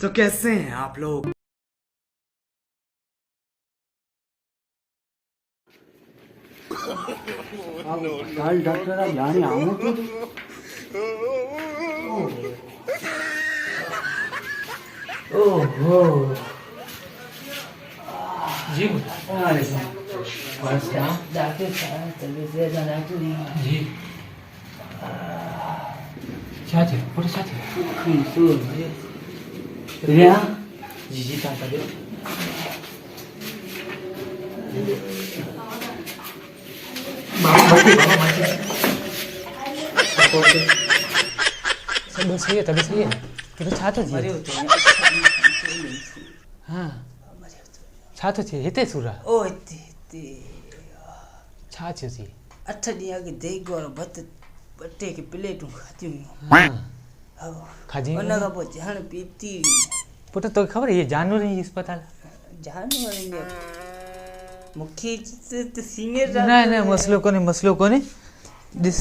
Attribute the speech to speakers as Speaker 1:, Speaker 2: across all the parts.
Speaker 1: तो कैसे हैं आप लोग?
Speaker 2: काल डॉक्टर जाने आऊँ तो ओहो
Speaker 3: जी
Speaker 2: बस डॉक्टर साहब तबीयत ज़्यादा नहीं
Speaker 3: जी क्या थे पूरे साथ
Speaker 2: खींचो रिया
Speaker 3: जी जी ताता दे बाबा माची सब सही है तभी सही है तो छातो
Speaker 2: मरे
Speaker 3: जी
Speaker 2: होते हैं
Speaker 3: हाँ छातो थी हिते सुरा
Speaker 2: ओ इतने
Speaker 3: छा थियो थी
Speaker 2: 8 ॾींहं अॻु देग वारो भत ॿ टे प्लेटूं खाधियूं
Speaker 3: हाँ खाजी
Speaker 2: हुन खां पोइ ॼाण पीती
Speaker 3: पुट तो खबर है ये जानवर ही अस्पताल
Speaker 2: जानवरनि जो मूंखे त सीनियर
Speaker 3: न मसलो कोने ॾिस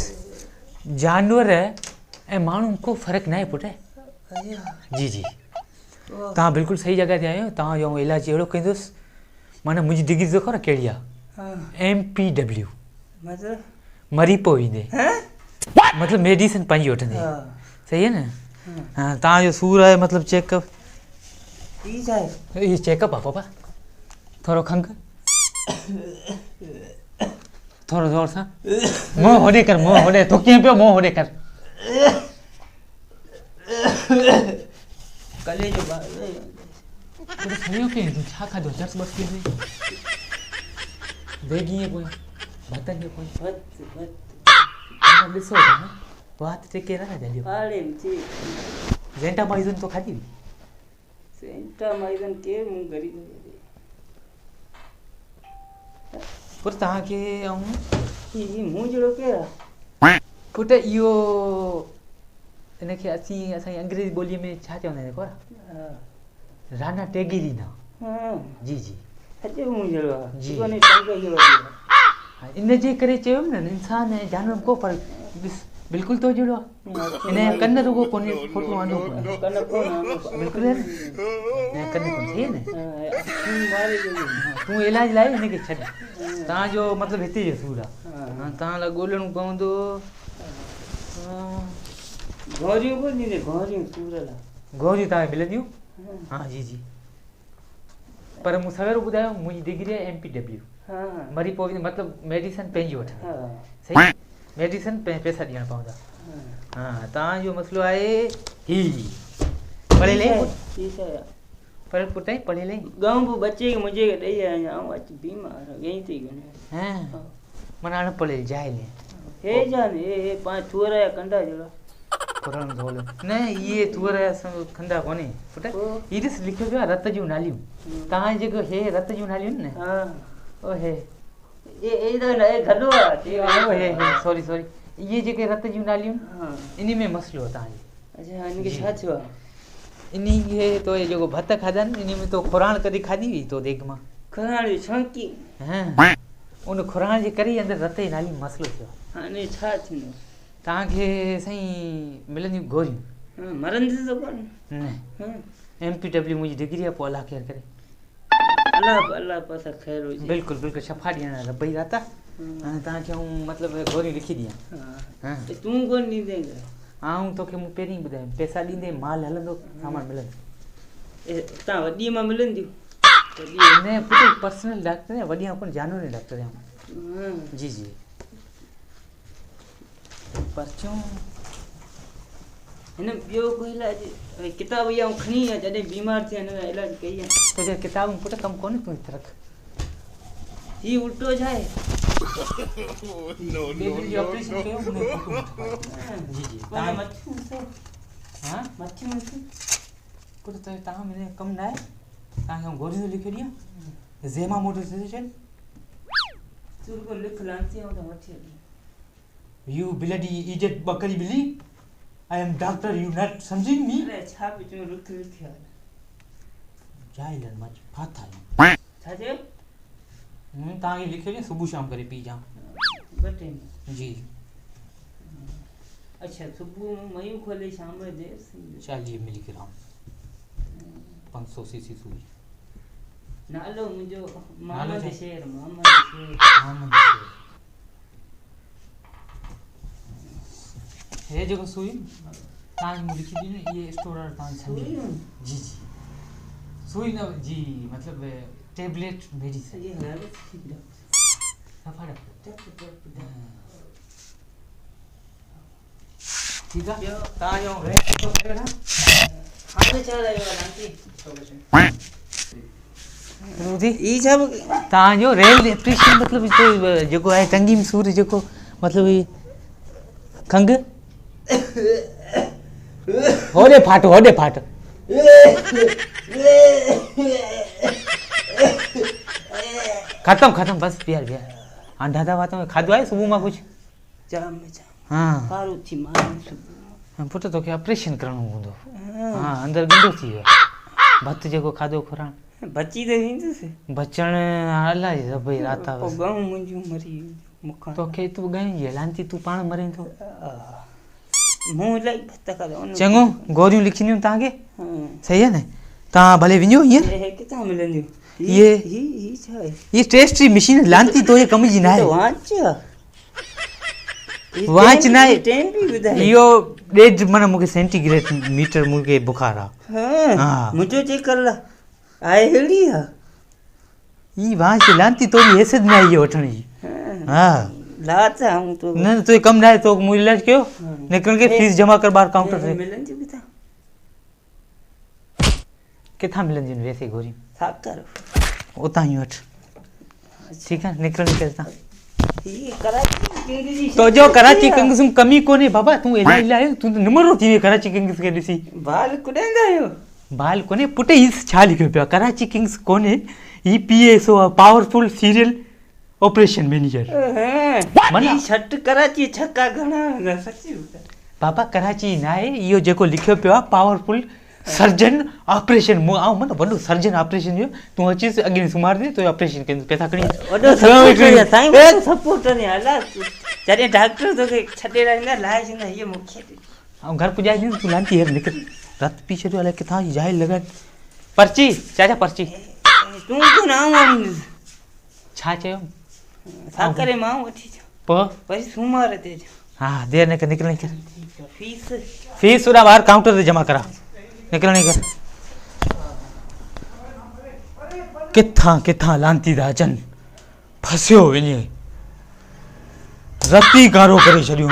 Speaker 3: जानवर ऐं माण्हू को फ़र्क़ु न आहे पुट जी जी तव्हां बिल्कुलु सही जॻह ते आहियो तव्हांजो इलाजु अहिड़ो कंदुसि माना मुंहिंजी डिग्री देखो न कहिड़ी आहे MPW
Speaker 2: मतिलबु
Speaker 3: मरी पोइ ईंदे मतिलबु मेडिसिन पंहिंजी वठंदे सही आहे न हाँ तव्हांजो सूरु आहे मतिलबु चेकअप
Speaker 2: ई छा आहे
Speaker 3: इहो चेकअप आहे पापा थोरो खंघि थोरो ज़ोर सां मुंहुं होॾे कर मुंहुं होॾे तूं कीअं पियो मुंहुं होॾे कर
Speaker 2: कले जो
Speaker 3: पुट सही कीअं तूं छा खाधो चर्च बस थी वेगी ईअं पोइ भतनि जो पोइ ॾिसो था वात टेके न जल्दी
Speaker 2: पाड़े में थी
Speaker 3: ज़ेंटामाइज़न तो खाधी हुई
Speaker 2: सेंटामाइज़न के मूं गरी
Speaker 3: पुट तव्हांखे ऐं
Speaker 2: ई मूं जहिड़ो केरु आहे
Speaker 3: पुट इहो इनखे असांजी अंग्रेज़ी ॿोलीअ में छा चवंदा आहिनि को राना टेगिरीना
Speaker 2: हाँ
Speaker 3: जी जी
Speaker 2: सॼो मूं जहिड़ो आहे
Speaker 3: जी।
Speaker 2: कोन्हे टंग इहो आहे
Speaker 3: इन जे करे चयो न इंसान ऐं जानवर को फ़र्क़ु ॾिस बिल्कुलु तो जहिड़ो आहे इन जा कन रुगो कोन्हे फोटो वांदो कोन्हे
Speaker 2: कन कोन
Speaker 3: बिल्कुलु आहे न ऐं कन कोन सही आहे न
Speaker 2: मारे जो
Speaker 3: तूं इलाज लाइ हिनखे छॾ तव्हांजो मतिलबु हिते जो सूरु आहे हाणे तव्हां लाइ ॻोल्हणो पवंदो
Speaker 2: गौरियूं कोन ॾींदे गौरियूं सूरल आहे
Speaker 3: गोरियूं तव्हांखे मिलंदियूं हाँ जी जी पर मूं सवेरो ॿुधायो मुंहिंजी डिग्री आहे MPW
Speaker 2: हाँ
Speaker 3: मरी पोइ मतिलबु मेडिसिन पंहिंजी वठंदी
Speaker 2: हाँ
Speaker 3: सही मेडिसिन पैसा ॾियणा पवंदा हाँ तव्हांजो मसइलो आहे ही पढ़ियल आहे
Speaker 2: ठीक है
Speaker 3: पर पुट पढ़ियल आहे
Speaker 2: गांव को बच्चे के मुझे ॾेई आया आऊं अच बीमार यहीं थी गने
Speaker 3: हाँ माना अनपढ़ियल जाहिल
Speaker 2: हे जान हे पांच थुअर या कंडा जड़ा
Speaker 3: पुराणो ज़ोल न इहे तुअर खंदा कोन्हे पुट ई ॾिस लिखियो पियो आहे रत जूं नालियूं तव्हां जेको हे रत जूं नालियूं आहिनि न
Speaker 2: हां
Speaker 3: ओ हे
Speaker 2: ये तो ए घडो आहे
Speaker 3: ओ हे सॉरी इहे जेके रत जूं नालियूं
Speaker 2: हां
Speaker 3: इन में मसइलो आहे तव्हांजे
Speaker 2: अच्छा इनके छा थियो
Speaker 3: इन खे तो ये जेको भत खाधा इन में तो खुराण कॾहिं खाधी हुई तो देग मां
Speaker 2: खराणी छंकी
Speaker 3: हाँ उन खुराण जे करे ई अंदरि रत जी नाली में मसइलो थियो
Speaker 2: हाने छा थींदो
Speaker 3: तव्हांखे साईं मिलंदियूं गोरियूं
Speaker 2: मरंदी तो कोन
Speaker 3: न
Speaker 2: हां
Speaker 3: MPW मुंहिंजी डिग्री आहे पोइ अलाह केयर करे
Speaker 2: अल्लाह पासा खैर हुजे
Speaker 3: बिल्कुलु शफ़ा ॾियण रबई राता हाणे तव्हांखे ऐं मतिलबु गोरियूं लिखी ॾियां
Speaker 2: हां
Speaker 3: हाँ
Speaker 2: तूं कोन ॾींदेगा
Speaker 3: ऐं तोखे मूं पहिरीं ॿुधायो पैसा ॾींदे माल हलंदो सामान मिलंदो
Speaker 2: ए ता वॾी मां मिलंदियूं
Speaker 3: न पुट पर्सनल डॉक्टर आहे वॾी कोन जानवर जो डॉक्टर आहियां
Speaker 2: हां
Speaker 3: जी जी पर्चियूं
Speaker 2: हिन ॿियो कोई इलाज किताब इहा खणी आहे जॾहिं बीमार थिया हिन इलाज कई आहे
Speaker 3: तुंहिंजे किताब में पुट कमु कोन्हे तूं हिते रख
Speaker 2: ही उल्टो छा आहे
Speaker 3: ऑपरेशन कयो हुन जो फोटो वठो। जी जी
Speaker 2: तव्हां मच्छियूं
Speaker 3: हाँ
Speaker 2: मच्छियूं मच्छियूं
Speaker 3: पुट तव्हां में कमु न आहे तव्हांखे गोरियूं थो लिखी ॾियां ज़ेमा मोटरसाइकिल
Speaker 2: सुर को लिख लांसी ऐं त मच्छी
Speaker 3: यू ब्लडी इडियट बकरी बिली I am doctor you not समझिंग मी
Speaker 2: अरे छा पिचो रुख लिखिया
Speaker 3: जाइलन मच फाथा आहियूं
Speaker 2: छा चयो
Speaker 3: तव्हांखे लिखियो ॾियां सुबुह शाम करे पी जाम
Speaker 2: बटे
Speaker 3: जी
Speaker 2: अच्छा सुबह मयूं खोले शाम जो
Speaker 3: 40 मिलीग्राम 500 सीसी सुई
Speaker 2: नालो मुंहिंजो
Speaker 3: नालो
Speaker 2: मोहम्मद
Speaker 3: छा?
Speaker 2: शेर मोहम्मद शेर
Speaker 3: मोहम्मद शेर। हे जेको सुई तव्हां मूं लिखी दी न ये स्टोर वारो तव्हां
Speaker 2: सुई
Speaker 3: छॾी
Speaker 2: न?
Speaker 3: जी जी सुई न जी मतलब टेबलेट मेडिसिन
Speaker 2: ये हाल ठीक है
Speaker 3: सफ़ा रखो
Speaker 2: टप टप
Speaker 3: ठीक है
Speaker 2: ॿियो
Speaker 3: तव्हांजो रेस्ट तो करे ना
Speaker 2: हाणे छा रहियो आहे आंटी
Speaker 3: रुधी
Speaker 2: ई सभु
Speaker 3: तव्हांजो रेल ऑपरेशन मतलब जेको आहे टंगी में सूर जेको मतलब ई खंघि होॾे फाटो खत्म बस बिहार अंधा था वातो खाधो आहे सुबुह मां कुझु
Speaker 2: जाम
Speaker 3: हा
Speaker 2: पारू थी मार
Speaker 3: पुट तोखे ऑपरेशन करणो हूंदो हा अंदरि गंदो थी वियो भत जेको खाधो खुराण
Speaker 2: बची त वेंदुसि
Speaker 3: बचण अलाए सभई राता
Speaker 2: पोइ ॻऊं मुंहिंजूं मरी मूंखां
Speaker 3: तोखे तूं ॻाईं जी लांती तूं पाण मरे थो
Speaker 2: मूं इलाही भत खाधो
Speaker 3: चङो गोरियूं लिखंदियूं तव्हांखे सही आहे न तव्हां भले वञो हीअं
Speaker 2: हे किथां मिलंदियूं
Speaker 3: ये
Speaker 2: ही छा आहे
Speaker 3: ये टेस्ट्री मशीन लांती तो ये कम जी ना है वाच ना है
Speaker 2: टाइम बि ॿुधाए
Speaker 3: इहो ॾेढ मन मूंखे सेंटीग्रेड मीटर मूंखे बुखार आहे
Speaker 2: हा मुंहिंजो चेक कर ला आहे अहिड़ी आहे
Speaker 3: ई वाच लांती तोरी हैसियत न आहे इहो वठण जी हा
Speaker 2: लात आऊं तो
Speaker 3: न तो कम ना है तो मूं इलाज कयो निकिरण के फीस जमा कर बाहर काउंटर ते
Speaker 2: मिलंदियूं किथां
Speaker 3: किथां मिलंदियूं आहिनि वैसे गोरी
Speaker 2: साकर
Speaker 3: उतां ई वठ ठीकु आहे निकिरण था
Speaker 2: ही कराची किंग जी
Speaker 3: तो जो कराची किंग्स में कमी कोने बाबा तू इलाही लायो तू त निमरो थी वियो कराची किंग्स खे ॾिसी
Speaker 2: बाल कुॾंदा आहियो
Speaker 3: बाल कोने पुट ई छा लिखियो पियो आहे कराची किंग्स कोने ही PSO powerful serial operation manager
Speaker 2: मना छट कराची छक्का घणा न सची
Speaker 3: बाबा कराची न आहे इहो जेको लिखियो पियो आहे पावरफुल सर्जन ऑपरेशन मूं आऊं मन वॾो सर्जन ऑपरेशन जो तूं अचीस अॻे सुमार दे तो ऑपरेशन कयूं पैसा खणी
Speaker 2: वॾो सपोर्टर ने हला जॾहिं डॉक्टर तोखे छॾे रहंदा लाहे छॾींदा हीअ मूंखे
Speaker 3: ऐं घर पुॼाए ॾींदुसि तूं लांती हेर निकिर रत पी छॾियो अलाए किथां जी जाइ लॻाए पर्ची चाचा पर्ची
Speaker 2: तूं कोन आऊं आणींदुसि
Speaker 3: छा चयो
Speaker 2: छा करे मां वठी अचां
Speaker 3: पोइ
Speaker 2: वरी सूमर ते
Speaker 3: हा देरि न कर निकिर निकिर
Speaker 2: फीस
Speaker 3: फीस होॾा ॿाहिरि काउंटर ते जमा करा निकिर निकिर किथां लांती था अचनि फसियो वञे रती कारो करे छॾियो